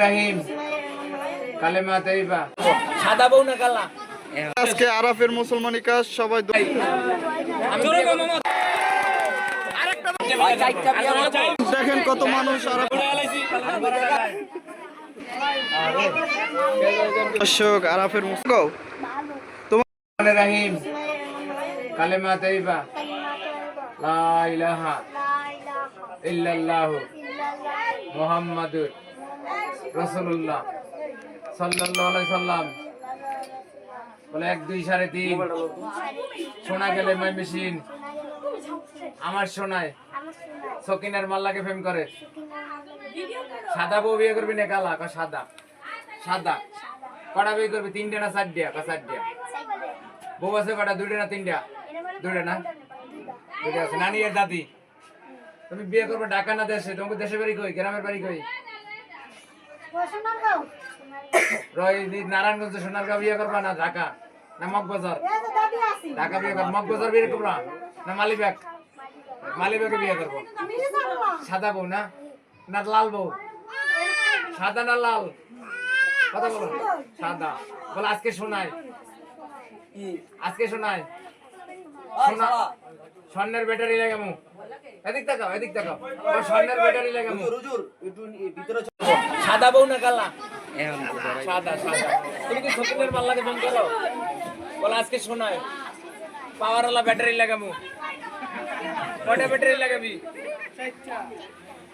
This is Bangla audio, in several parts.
রাহিম কালেমা তাইবা সাদা বউ না কালা। আজকে আরাফের মুসলমানি কাজ সবাই দেখেন কত মানুষ আরাফ দর্শক আরাফের তোমার রাহিম কালেমা তাইবা লা ইলাহা ইল্লাল্লাহু মুহাম্মাদুর রাসূলুল্লাহ সাল্লাল্লাহু আলাইহি সাল্লাম বলে 1 2 3.5 সোনা গেলে মাই মেশিন আমার সোনায় সকিনার মাল্লাকে প্রেম করে সাদা বউ বিয়ে করবি না কালা কা সাদা সাদা কড়া বিয়ে করবি 3টা না 4টা কা 4টা বউ আছে কটা 2টা না 3টা 2টা না 2টা আছে নানি আর দাদি তুমি বিয়ে করবে ঢাকা না দেশে তোমাকে দেশে বাড়ি কই গ্রামের বাড়ি কই নারায়ণগঞ্জ সোনারগাঁও বিয়ে করবা না ঢাকা না মগবাজার ঢাকা বিয়ে করবো মগবাজার বিয়ে করবা না মালিবাগে বিয়ে করবো সাদা বউ না না লাল বউ সাদা না লাল কথা বলো সাদা বলে আজকে শোনায় সোনা স্বর্ণের ব্যাটারি লাগামু এদিক তাকাও স্বর্ণের ব্যাটারি লাগামু সাদা বউ না কালা। সাদা তুমি কি সকিনের মাল্লাকে ফোন করো বলে আজকে শোনায় পাওয়ারওয়ালা ব্যাটারি লাগামু কয়টা ব্যাটারি লাগাবি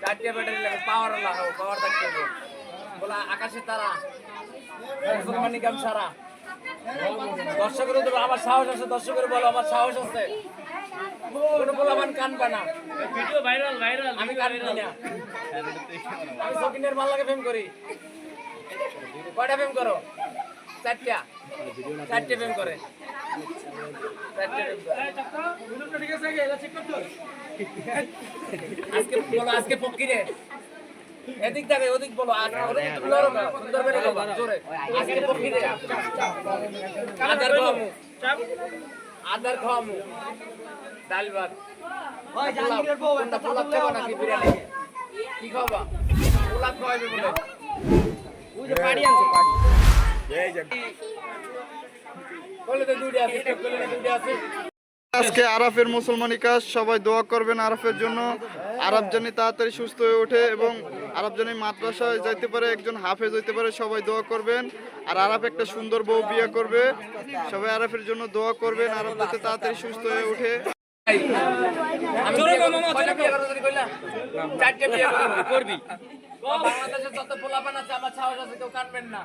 4টা ব্যাটারি লাগাবি পাওয়ারওয়ালা পাওয়ার থাকতে হবে বলে আকাশে তারা মুসলমানি কাম সারা দর্শকের তো আমার সাহস আছে দর্শকের বলো আমার সাহস আছে কোন বলাবান কানবা না ভিডিও ভাইরাল আমি কানি না আমি সকিনের মাল্লাকে ফেম করি কয়টা ফেম করো 4টা ফেম করে 4টা ফেম করে ঠিক আছে এলা চেক করতে আজকে ফকিরে এদিক থেকে ওদিক বলো আর ওদিক লড়ো না সুন্দর করে বলো জোরে আজকে ফকিরে আদার খাওয়ামু ডাল ভাত ওই জাহাঙ্গীরের বউ একটা পোলাপ খাবা নাকি বিরিয়ানি কি খাবা পোলাপ খাওয়াবে বলে ওই যে পাড়ি আনছে পাড়ি এই যে বলে তো দুইটা আছে আজকে আরাফের মুসলমানি কাজ সবাই দোয়া করবেন আরাফের জন্য আরাফ জানি তাড়াতাড়ি সুস্থ হয়ে ওঠে এবং আরাফ জানি মাদ্রাসায় যাইতে পারে একজন হাফেজ হইতে পারে সবাই দোয়া করবেন আর আরাফ একটা সুন্দর বউ বিয়ে করবে সবাই আরাফের জন্য দোয়া করবেন আরাফ যাতে তাড়াতাড়ি সুস্থ হয়ে ওঠে আমি জোরে কো মামা জোরে বিয়ে করতে কইলা 4টা বিয়ে করবি বাংলাদেশে যত পোলাপান আছে আমার সাহস আছে কেউ কাটবেন না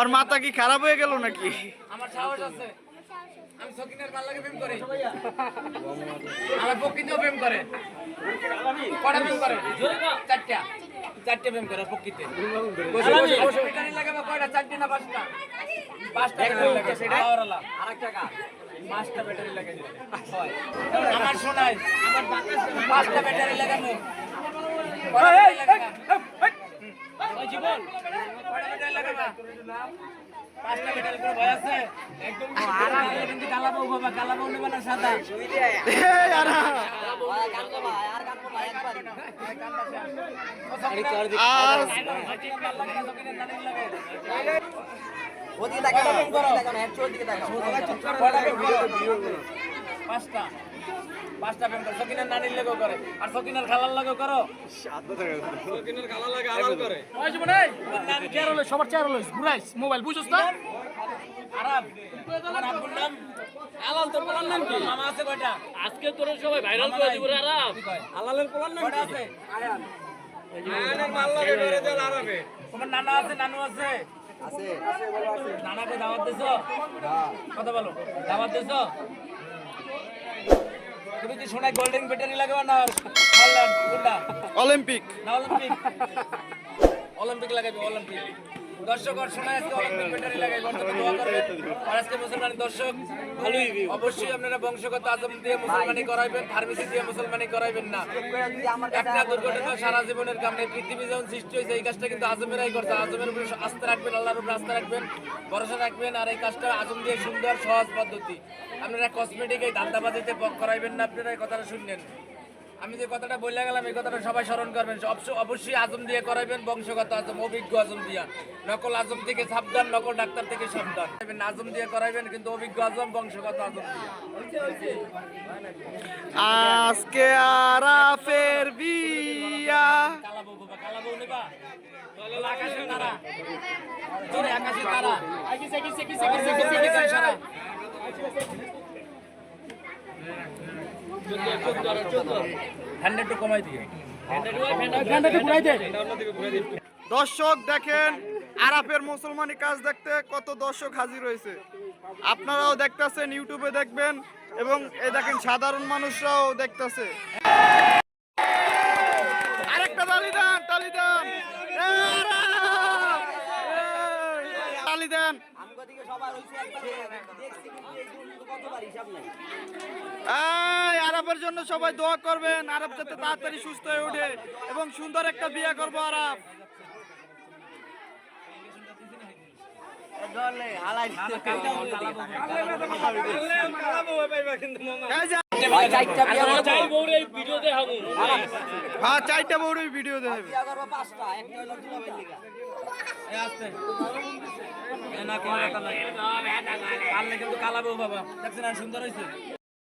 আর মাথা কি খারাপ হয়ে গেল নাকি আমার সাহস আছে আমি সকিনের মাল্লাকে প্রেম করি আমার প্রকৃতিও প্রেম করে কটা প্রেম করে 4টা প্রেম করে প্রকৃতি বসে ব্যাটারি লাগাবে কয়টা 4টা না 5টা ব্যাটারি লাগে সেটা আরেকটা কা 5টা ব্যাটারি লাগে আমার শোনায় আমার 5টা ব্যাটারি লাগানো ওই জীবন কয়টা ব্যাটারি লাগাবা 5টা ব্যাটারি করে ভয় আছে একদম আর কিন্তু কালা বউ বাবা কালা বউ নেবা না সাদা ওদিকে তাকাও হেড চোর দিকে তাকাও 5টা প্রেম করে সকিনার নানির লাগেও করে আর সকিনার খালার লাগেও করো সকিনার খালা লাগে আলাল করে ওই জীবন এই নাম চেয়ার হলো সবার চেয়ার হলো ঘুরাইস মোবাইল বুঝছস না আরাম তোমার আব্বুর নাম আলাল তোর পোলার নাম কি মামা আছে কয়টা আজকে তোর সবাই ভাইরাল করে দিব রে আরাম আলালের পোলার নাম কি আছে আয়ানের মাল্লাকে ধরে দেল আরামে তোমার নানা আছে নানু আছে নানাকে দাওয়াত দিছো কথা বলো দাওয়াত দিছো তুমি কি সোনায় গোল্ডেন ব্যাটারি লাগাবা না কোনটা অলিম্পিক না অলিম্পিক লাগাবে অলিম্পিক দর্শক আর শোনায় আজকে অলিম্পিক ব্যাটারি লাগাই বর্তমানে দোয়া করবে আর আজকে মুসলমানি দর্শক ভালোই অবশ্যই আপনারা বংশগত আজম দিয়ে মুসলমানি করাইবেন ফার্মেসি দিয়ে মুসলমানি করাইবেন না একটা দুর্ঘটনা সারা জীবনের কাম নেই পৃথিবী যখন সৃষ্টি হয়েছে এই কাজটা কিন্তু আজমেরাই করছে আজমের উপরে আস্থা রাখবেন আল্লাহর উপরে আস্থা রাখবেন ভরসা রাখবেন আর এই কাজটা আজম দিয়ে সুন্দর সহজ পদ্ধতি আপনারা কসমেটিক এই ধান্দাবাজিতে করাইবেন না আপনারা এই কথাটা শুনলেন আমি যে কথাটা বলে গেলাম এই কথাটা সবাই স্মরণ করবেন। অবশ্যই আজম দিয়ে করাবেন, বংশগত আজম, অভিজ্ঞ আজম দিয়া। নকল আজম থেকে সাবধান, নকল ডাক্তার থেকে সাবধান। আজম দিয়ে করাইবেন, কিন্তু অভিজ্ঞ আজম, বংশগত আজম দিয়ে। আজকে আরাফের বিয়া। কালাবো নেবা? আকাশে তারা, জোরে আকাশে তারা। হ্যান্ডেলটা কমাই দিয়ে। দর্শক দেখেন আরাফের মুসলমানি কাজ দেখতে কত দর্শক হাজির হয়েছে। আপনারাও দেখতেছেন, ইউটিউবে দেখবেন, এবং এই দেখেন সাধারণ মানুষরাও দেখতেছে। আরেকটা তালি দেন, তালি দেন, তালি দেন। এই আরাফের জন্য সবাই দোয়া করবেন, আরাফ যাতে তাড়াতাড়ি সুস্থ হয়ে ওঠে এবং সুন্দর একটা বিয়ে করবো আরাফ। হ্যাঁ, 4টা বউর ভিডিও দেখাবে।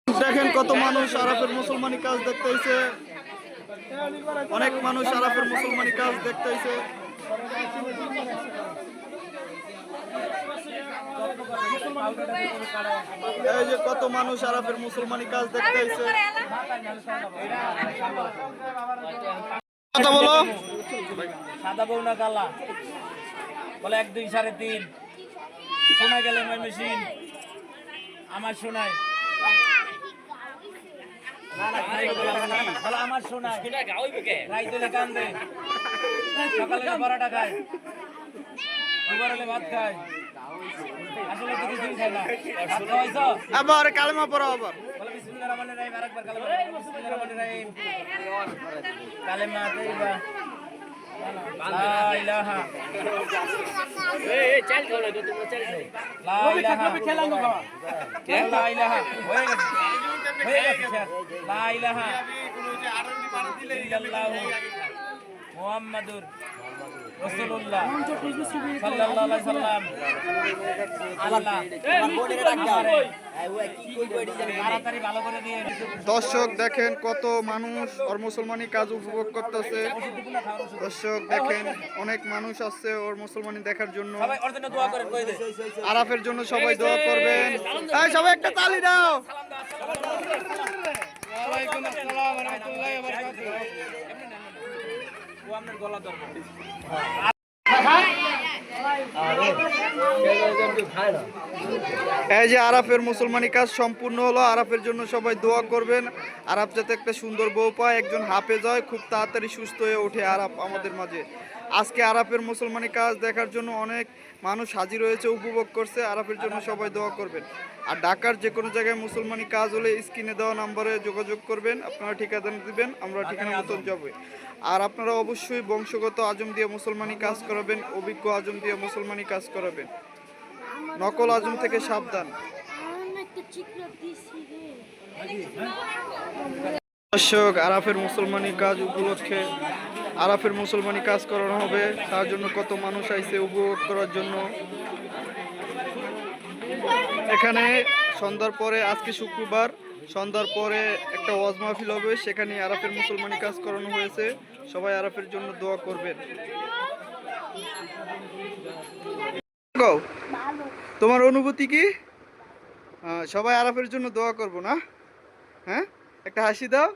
দেখেন কত মানুষ আরাফের মুসলমানি কাজ দেখতে হয়েছে, অনেক মানুষ আরাফের মুসলমানি কাজ দেখতে হয়েছে। এই যে কত মানুষ আরাফের মুসলমানি কাজ দেখতে হয়েছে। কথা বলো। সাদা বউ না কালা? বলে 1 2 3.5 শোনা গেলে মেশিন আমার শোনায়। আমার শোনায় রাইতে কান্দে, সকালে পরাটা খায়, দুপুরে ভাত খায়, আসলে তো কিছুই খায় না। আবার কালেমা পড়ো আবার। বলে বিসমিল্লাহির রহমানির রহিম, আরেকবার কালেমা। বিসমিল্লাহির রহমানির রহিম, কালেমা তাইয়্যিবা, লা ইলাহা। চাল খাও না তো, তোমরা চাল খাও। লা ইলাহা, খেলাম না খাওয়া। লা ইলাহা হয়ে গেছে, হয়ে গেছে। লা ইলাহা ইল্লাল্লাহু মুহাম্মাদুর রাসূলুল্লাহ সাল্লাল্লাহু আলাইহি সাল্লাম। আল্লাহ তাড়াতাড়ি ভালো করে দিয়ে। দর্শক দেখেন কত মানুষ ওর মুসলমানি কাজ উপভোগ করতেছে। দর্শক দেখেন অনেক মানুষ আসছে ওর মুসলমানি দেখার জন্য। সবাই ওর জন্য দোয়া করেন, কই দে। আরাফের জন্য সবাই দোয়া করবেন। এই সবাই একটা তালি দাও। ওয়ালাইকুম আসসালাম ওয়া রাহমাতুল্লাহি ওয়া বারাকাতুহু। ও আপনার গলা ধরবে। এই যে আরাফের মুসলমানি কাজ সম্পূর্ণ হলো। আরাফের জন্য সবাই দোয়া করবেন, আরাফ যাতে একটা সুন্দর বউ পায়, একজন হাফেজ হয়, খুব তাড়াতাড়ি সুস্থ হয়ে ওঠে আরাফ আমাদের মাঝে। আজকে আরাফের মুসলমানি কাজ দেখার জন্য অনেক মানুষ হাজির হয়েছে, উপভোগ করছে। আরাফের জন্য সবাই দোয়া করবেন। আর ঢাকার যে কোনো জায়গায় মুসলমানি কাজ হলে স্ক্রিনে দেওয়া নাম্বারে যোগাযোগ করবেন, আপনারা ঠিকানা দিবেন, আমরা ঠিকানা মতন যাবো। আর আপনারা অবশ্যই বংশগত আজম দিয়ে মুসলমানি কাজ করাবেন, অভিজ্ঞ আজম দিয়ে মুসলমানি কাজ করাবেন, নকল আজম থেকে সাবধান। দর্শক আরাফের মুসলমানি কাজ উপলক্ষে আরাফের মুসলমানি কাজ করানো হবে, তার জন্য কত মানুষ আইছে উপভোগ করার জন্য। এখানে সন্ধ্যার পরে, আজকে শুক্রবার, সন্ধ্যার পরে একটা ওয়াজ মাহফিল হবে, সেখানে আরাফের মুসলমানি কাজ করানো হয়েছে। সবাই আরাফের জন্য দোয়া করবেন। তোমার অনুভূতি কি? সবাই আরাফের জন্য দোয়া করবো না? হ্যাঁ, একটা হাসি দাও।